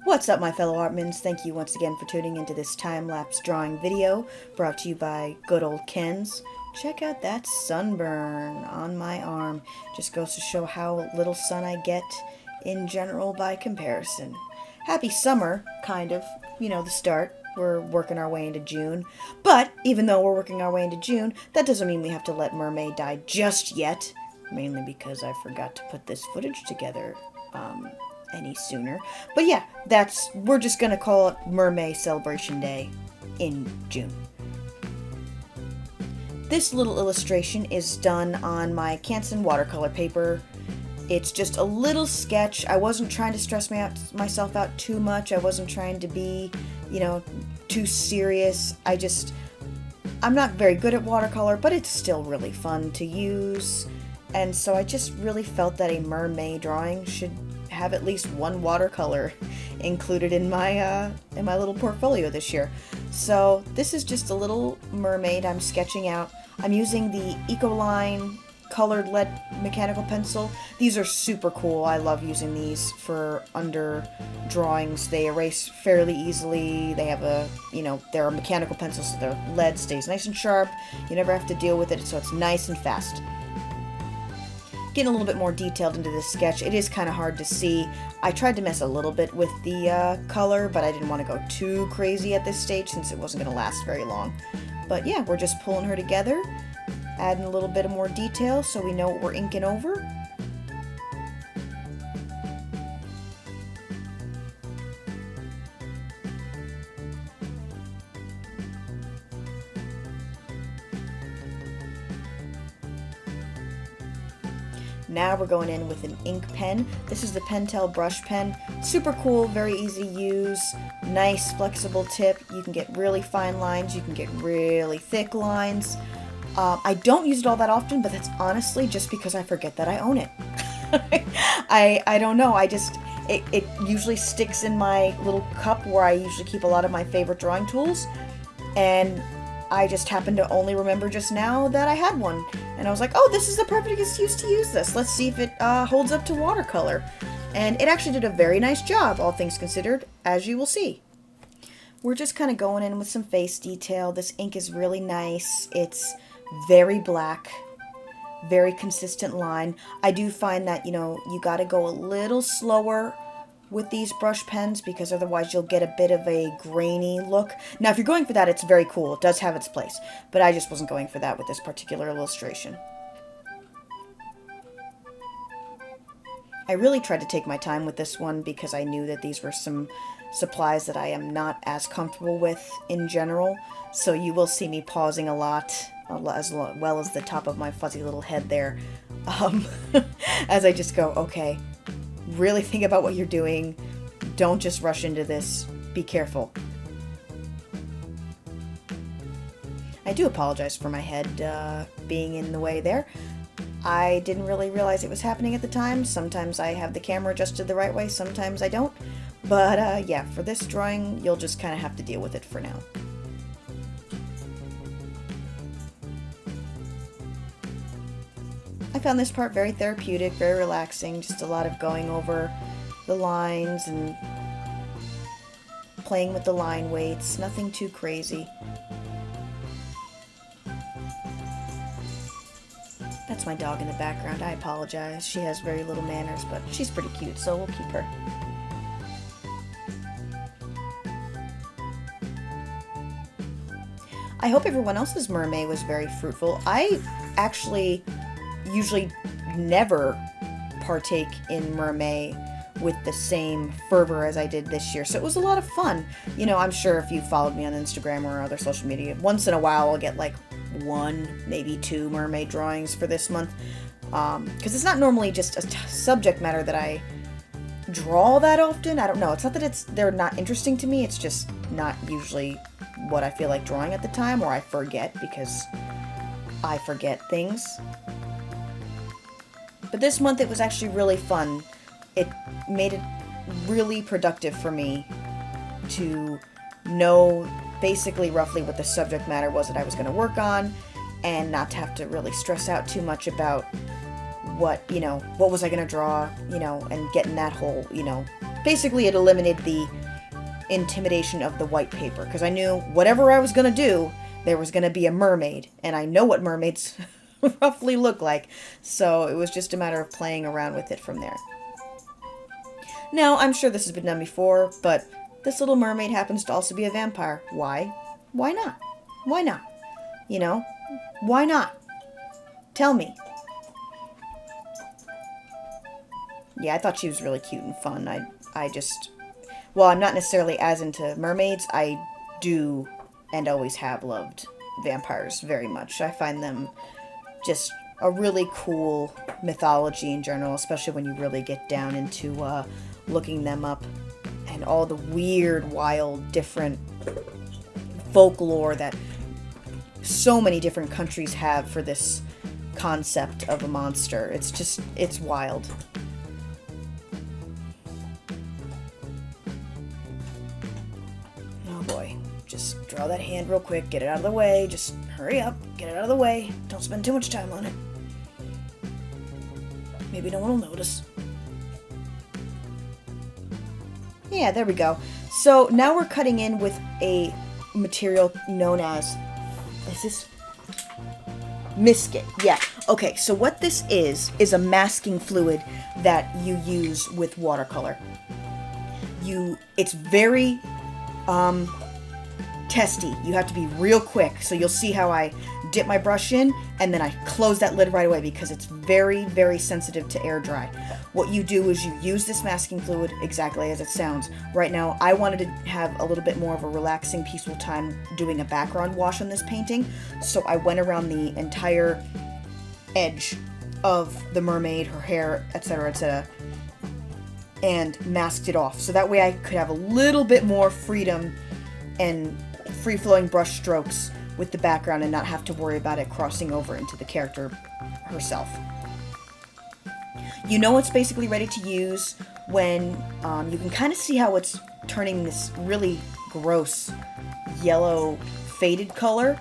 What's up, my fellow artmans? Thank you once again for tuning into this time-lapse drawing video brought to you by good old Ken's. Check out that sunburn on my arm. Just goes to show how little sun I get in general by comparison. Happy summer, kind of. You know, the start. We're working our way into June. But even though we're working our way into June, that doesn't mean we have to let Mermaid die just yet. Mainly because I forgot to put this footage together any sooner. But yeah, we're just gonna call it Mermaid Celebration Day in June. This little illustration is done on my Canson watercolor paper. It's just a little sketch. I wasn't trying to stress myself out too much. I wasn't trying to be, too serious. I'm not very good at watercolor, but it's still really fun to use. And so I just really felt that a mermaid drawing should have at least one watercolor included in my little portfolio this year. So this is just a little mermaid I'm sketching out. I'm using the Ecoline colored lead mechanical pencil. These are super cool. I love using these for under drawings. They erase fairly easily. They have they're a mechanical pencil, so their lead stays nice and sharp. You never have to deal with it, so it's nice and fast. Getting a little bit more detailed into this sketch, it is kind of hard to see. I tried to mess a little bit with the color, but I didn't want to go too crazy at this stage since it wasn't going to last very long. But yeah, we're just pulling her together, adding a little bit of more detail so we know what we're inking over. Now we're going in with an ink pen. This is the Pentel brush pen. Super cool, very easy to use, nice flexible tip. You can get really fine lines, you can get really thick lines. I don't use it all that often, but that's honestly just because I forget that I own it. I don't know, it usually sticks in my little cup where I usually keep a lot of my favorite drawing tools, and I just happened to only remember just now that I had one. And I was like, oh, this is the perfect excuse to use this. Let's see if it holds up to watercolor. And it actually did a very nice job, all things considered, as you will see. We're just kind of going in with some face detail. This ink is really nice. It's very black, very consistent line. I do find that, you got to go a little slower with these brush pens because otherwise you'll get a bit of a grainy look. Now if you're going for that, it's very cool. It does have its place, but I just wasn't going for that with this particular illustration. I really tried to take my time with this one because I knew that these were some supplies that I am not as comfortable with in general, so you will see me pausing a lot, as well as the top of my fuzzy little head there, as I just go, okay, really think about what you're doing. Don't just rush into this. Be careful. I do apologize for my head being in the way there. I didn't really realize it was happening at the time. Sometimes I have the camera adjusted the right way, sometimes I don't. But yeah, for this drawing, you'll just kind of have to deal with it for now. I found this part very therapeutic, very relaxing, just a lot of going over the lines and playing with the line weights, nothing too crazy. That's my dog in the background, I apologize. She has very little manners, but she's pretty cute, so we'll keep her. I hope everyone else's mermaid was very fruitful. I actually usually never partake in mermaid with the same fervor as I did this year, so it was a lot of fun. I'm sure if you followed me on Instagram or other social media, once in a while I'll get like one, maybe two mermaid drawings for this month, because it's not normally just a subject matter that I draw that often. I don't know, it's not that they're not interesting to me, it's just not usually what I feel like drawing at the time, or I forget because I forget things. But this month it was actually really fun. It made it really productive for me to know basically roughly what the subject matter was that I was going to work on, and not to have to really stress out too much about what was I going to draw, and getting that whole, basically it eliminated the intimidation of the white paper, because I knew whatever I was going to do, there was going to be a mermaid, and I know what mermaids roughly look like, so it was just a matter of playing around with it from there. Now, I'm sure this has been done before, but this little mermaid happens to also be a vampire. Why? Why not? Why not? You know? Why not? Tell me. Yeah, I thought she was really cute and fun. I just... Well, I'm not necessarily as into mermaids. I do and always have loved vampires very much. I find them just a really cool mythology in general, especially when you really get down into looking them up and all the weird, wild, different folklore that so many different countries have for this concept of a monster. It's just, it's wild. Oh boy. Just draw that hand real quick, get it out of the way, just hurry up, get it out of the way, don't spend too much time on it. Maybe no one will notice. Yeah, there we go. So now we're cutting in with a material known as, is this? Misket. Yeah. Okay, so what this is a masking fluid that you use with watercolor. It's very, testy. You have to be real quick. So you'll see how I dip my brush in and then I close that lid right away because it's very, very sensitive to air dry. What you do is you use this masking fluid exactly as it sounds. Right now, I wanted to have a little bit more of a relaxing, peaceful time doing a background wash on this painting. So I went around the entire edge of the mermaid, her hair, etc., and masked it off. So that way I could have a little bit more freedom and free-flowing brush strokes with the background and not have to worry about it crossing over into the character herself. You know it's basically ready to use when you can kind of see how it's turning this really gross yellow faded color.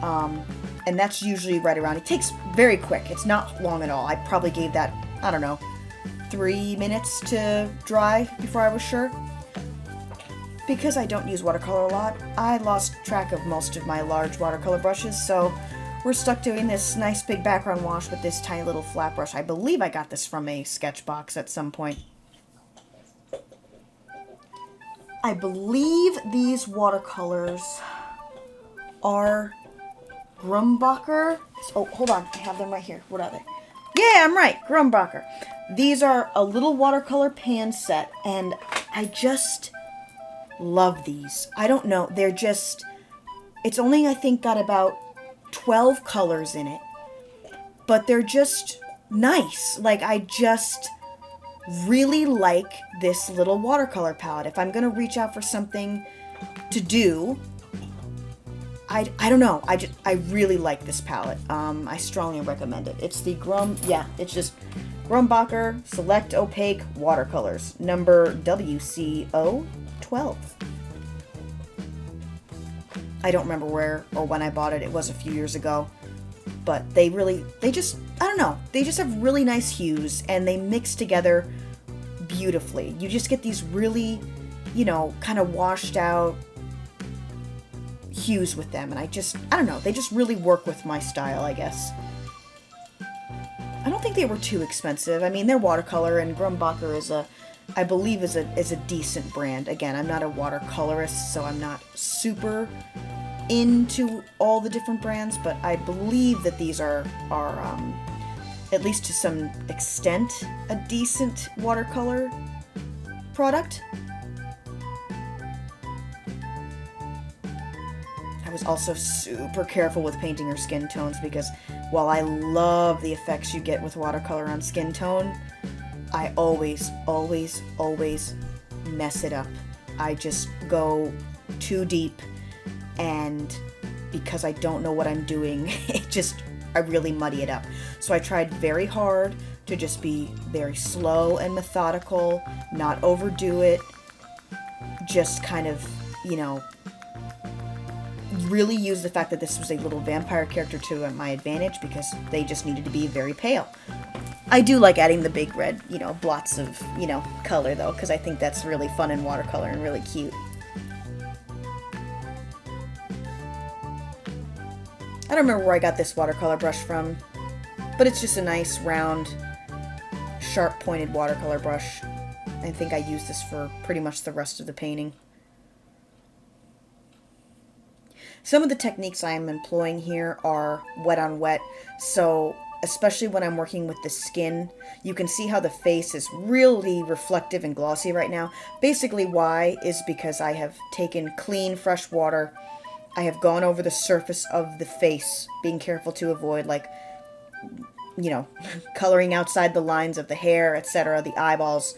And that's usually right around, it takes very quick, it's not long at all. I probably gave that, I don't know, 3 minutes to dry before I was sure. Because I don't use watercolor a lot, I lost track of most of my large watercolor brushes, so we're stuck doing this nice big background wash with this tiny little flat brush. I believe I got this from a sketch box at some point. I believe these watercolors are Grumbacher. Oh, hold on, I have them right here. What are they? Yeah, I'm right, Grumbacher. These are a little watercolor pan set, and I just love these. I don't know, they're just, it's only, I think, got about 12 colors in it, but they're just nice. Like, I just really like this little watercolor palette. If I'm gonna reach out for something to do, I don't know, I really like this palette. I strongly recommend it. It's the it's just Grumbacher Select Opaque Watercolors, number WCO 12. I don't remember where or when I bought it. It was a few years ago. But they just, I don't know, they just have really nice hues and they mix together beautifully. You just get these really, you know, kind of washed out hues with them. And I don't know, they just really work with my style, I guess. I don't think they were too expensive. I mean, they're watercolor, and Grumbacher is I believe is a decent brand. Again, I'm not a watercolorist, so I'm not super into all the different brands, but I believe that these are at least to some extent a decent watercolor product. I was also super careful with painting her skin tones because while I love the effects you get with watercolor on skin tone, I always, always, always mess it up. I just go too deep, and because I don't know what I'm doing, I really muddy it up. So I tried very hard to just be very slow and methodical, not overdo it, just kind of, you know, really use the fact that this was a little vampire character to my advantage because they just needed to be very pale. I do like adding the big red, blots of, color though, because I think that's really fun in watercolor and really cute. I don't remember where I got this watercolor brush from, but it's just a nice round, sharp pointed watercolor brush. I think I use this for pretty much the rest of the painting. Some of the techniques I am employing here are wet on wet, so especially when I'm working with the skin, you can see how the face is really reflective and glossy right now. Basically why is because I have taken clean, fresh water. I have gone over the surface of the face, being careful to avoid, like, coloring outside the lines of the hair, etc., the eyeballs.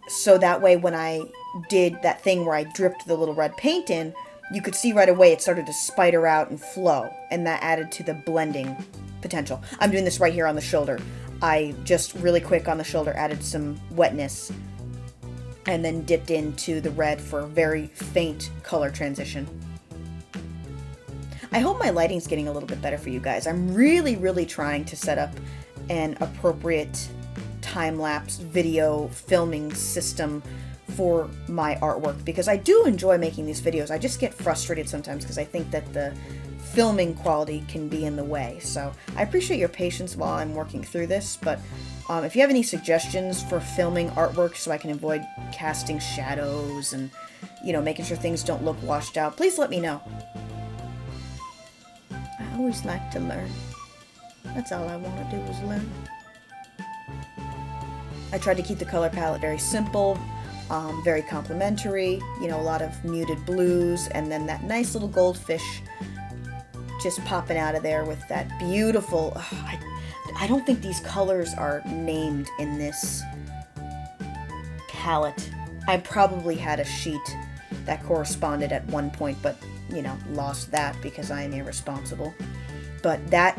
So that way when I did that thing where I dripped the little red paint in, you could see right away it started to spider out and flow, and that added to the blending potential. I'm doing this right here on the shoulder. I just really quick on the shoulder added some wetness and then dipped into the red for a very faint color transition. I hope my lighting's getting a little bit better for you guys. I'm really trying to set up an appropriate time-lapse video filming system for my artwork, because I do enjoy making these videos. I just get frustrated sometimes because I think that the filming quality can be in the way. So I appreciate your patience while I'm working through this, but if you have any suggestions for filming artwork so I can avoid casting shadows and, making sure things don't look washed out, please let me know. I always like to learn. That's all I want to do is learn. I tried to keep the color palette very simple, very complementary, a lot of muted blues, and then that nice little goldfish just popping out of there with that beautiful, I don't think these colors are named in this palette. I probably had a sheet that corresponded at one point, but, lost that because I am irresponsible. But that,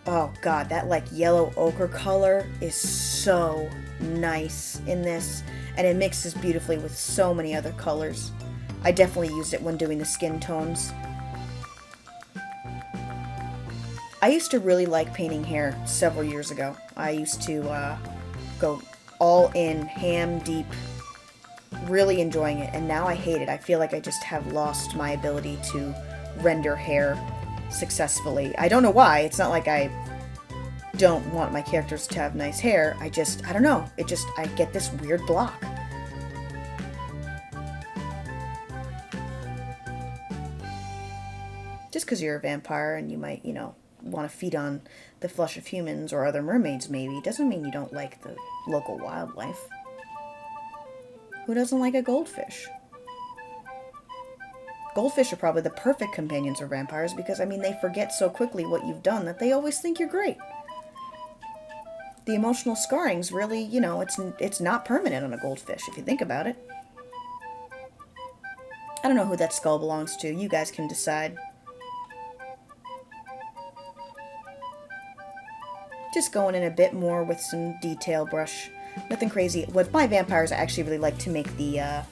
oh god, that like yellow ochre color is so nice in this, and it mixes beautifully with so many other colors. I definitely used it when doing the skin tones. I used to really like painting hair several years ago. I used to go all in, ham deep, really enjoying it, and now I hate it. I feel like I just have lost my ability to render hair successfully. I don't know why. It's not like I don't want my characters to have nice hair. I don't know. I get this weird block. Just because you're a vampire and you might, want to feed on the flesh of humans or other mermaids maybe, doesn't mean you don't like the local wildlife. Who doesn't like a goldfish? Goldfish are probably the perfect companions for vampires because, they forget so quickly what you've done that they always think you're great. The emotional scarring's really, it's not permanent on a goldfish if you think about it. I don't know who that skull belongs to. You guys can decide. Just going in a bit more with some detail brush. Nothing crazy. With my vampires, I actually really like to make the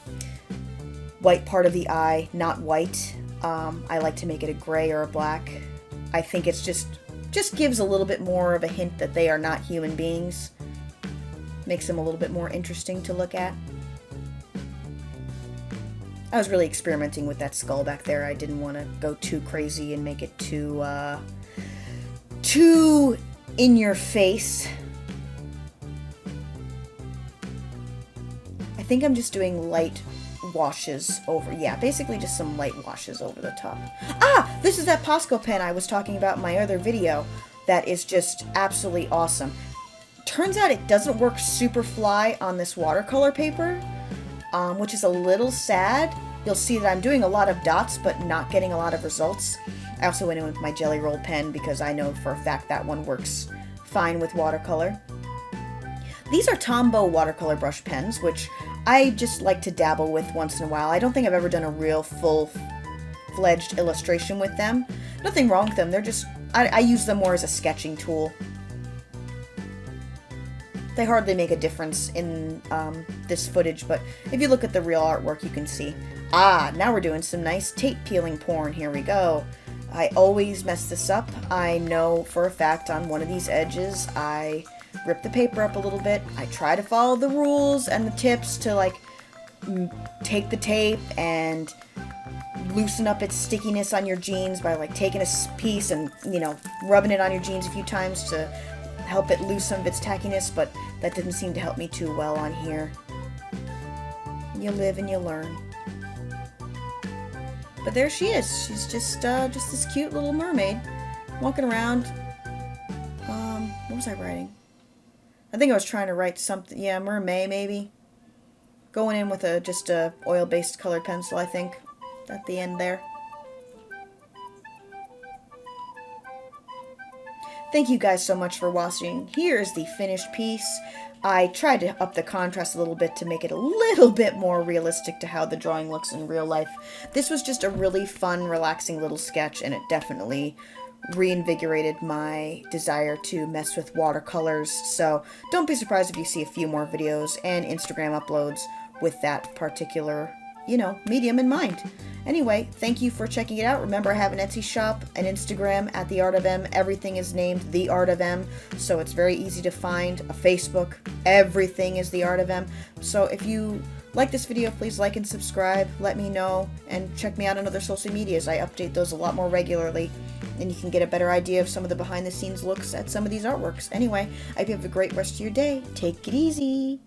white part of the eye not white. I like to make it a gray or a black. I think it's just gives a little bit more of a hint that they are not human beings. Makes them a little bit more interesting to look at. I was really experimenting with that skull back there. I didn't want to go too crazy and make it too in your face. I think I'm just doing light washes over, basically just some light washes over the top. This is that Posco pen I was talking about in my other video that is just absolutely awesome. Turns out it doesn't work super fly on this watercolor paper, which is a little sad. You'll see that I'm doing a lot of dots but not getting a lot of results. I also went in with my Jelly Roll pen because I know for a fact that one works fine with watercolor. These are Tombow watercolor brush pens, which I just like to dabble with once in a while. I don't think I've ever done a real full-fledged illustration with them. Nothing wrong with them. They're just, I use them more as a sketching tool. They hardly make a difference in this footage, but if you look at the real artwork, you can see. Now we're doing some nice tape peeling porn. Here we go. I always mess this up. I know for a fact on one of these edges, I rip the paper up a little bit. I try to follow the rules and the tips to like take the tape and loosen up its stickiness on your jeans by like taking a piece and, you know, rubbing it on your jeans a few times to help it lose some of its tackiness, but that didn't seem to help me too well on here. You live and you learn. But there she is. She's just this cute little mermaid walking around. What was I writing? I think I was trying to write something. Yeah, Mermaid maybe. Going in with just a oil-based colored pencil, I think, at the end there. Thank you guys so much for watching. Here's the finished piece. I tried to up the contrast a little bit to make it a little bit more realistic to how the drawing looks in real life. This was just a really fun, relaxing little sketch, and it definitely reinvigorated my desire to mess with watercolors. So don't be surprised if you see a few more videos and Instagram uploads with that particular, you know, medium in mind. Anyway, thank you for checking it out. Remember, I have an Etsy shop, an Instagram at The Art of M. Everything is named The Art of M, so it's very easy to find. A Facebook, everything is The Art of M. So if you like this video, please like and subscribe. Let me know, and check me out on other social medias. I update those a lot more regularly, and you can get a better idea of some of the behind-the-scenes looks at some of these artworks. Anyway, I hope you have a great rest of your day. Take it easy.